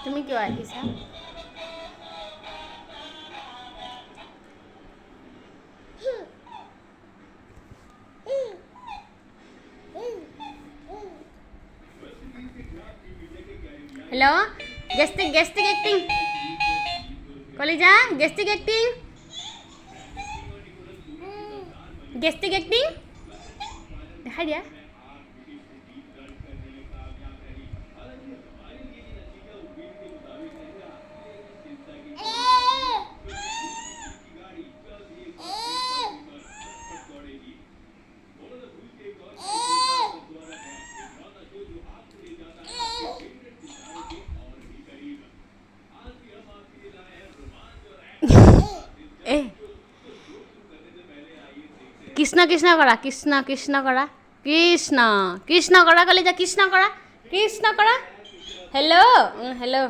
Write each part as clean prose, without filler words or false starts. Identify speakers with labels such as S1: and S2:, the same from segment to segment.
S1: তুমি কিয় আহিছা? हेलो गेस्टिक एक्टिंग कलिजा गेस्टिक एक्टिंग देखाई दिया कृष्ण कृष्ण करा कृष्ण कृष्ण करा कृष्ण कृष्ण करा कलिजा कृष्ण करा हेलो हेलो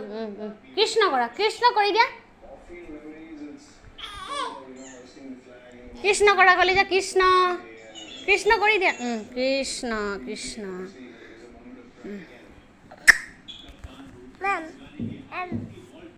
S1: कृष्ण कर दिया कृष्ण करा कलिजा कृष्ण कर दिया कृष्ण कृष्ण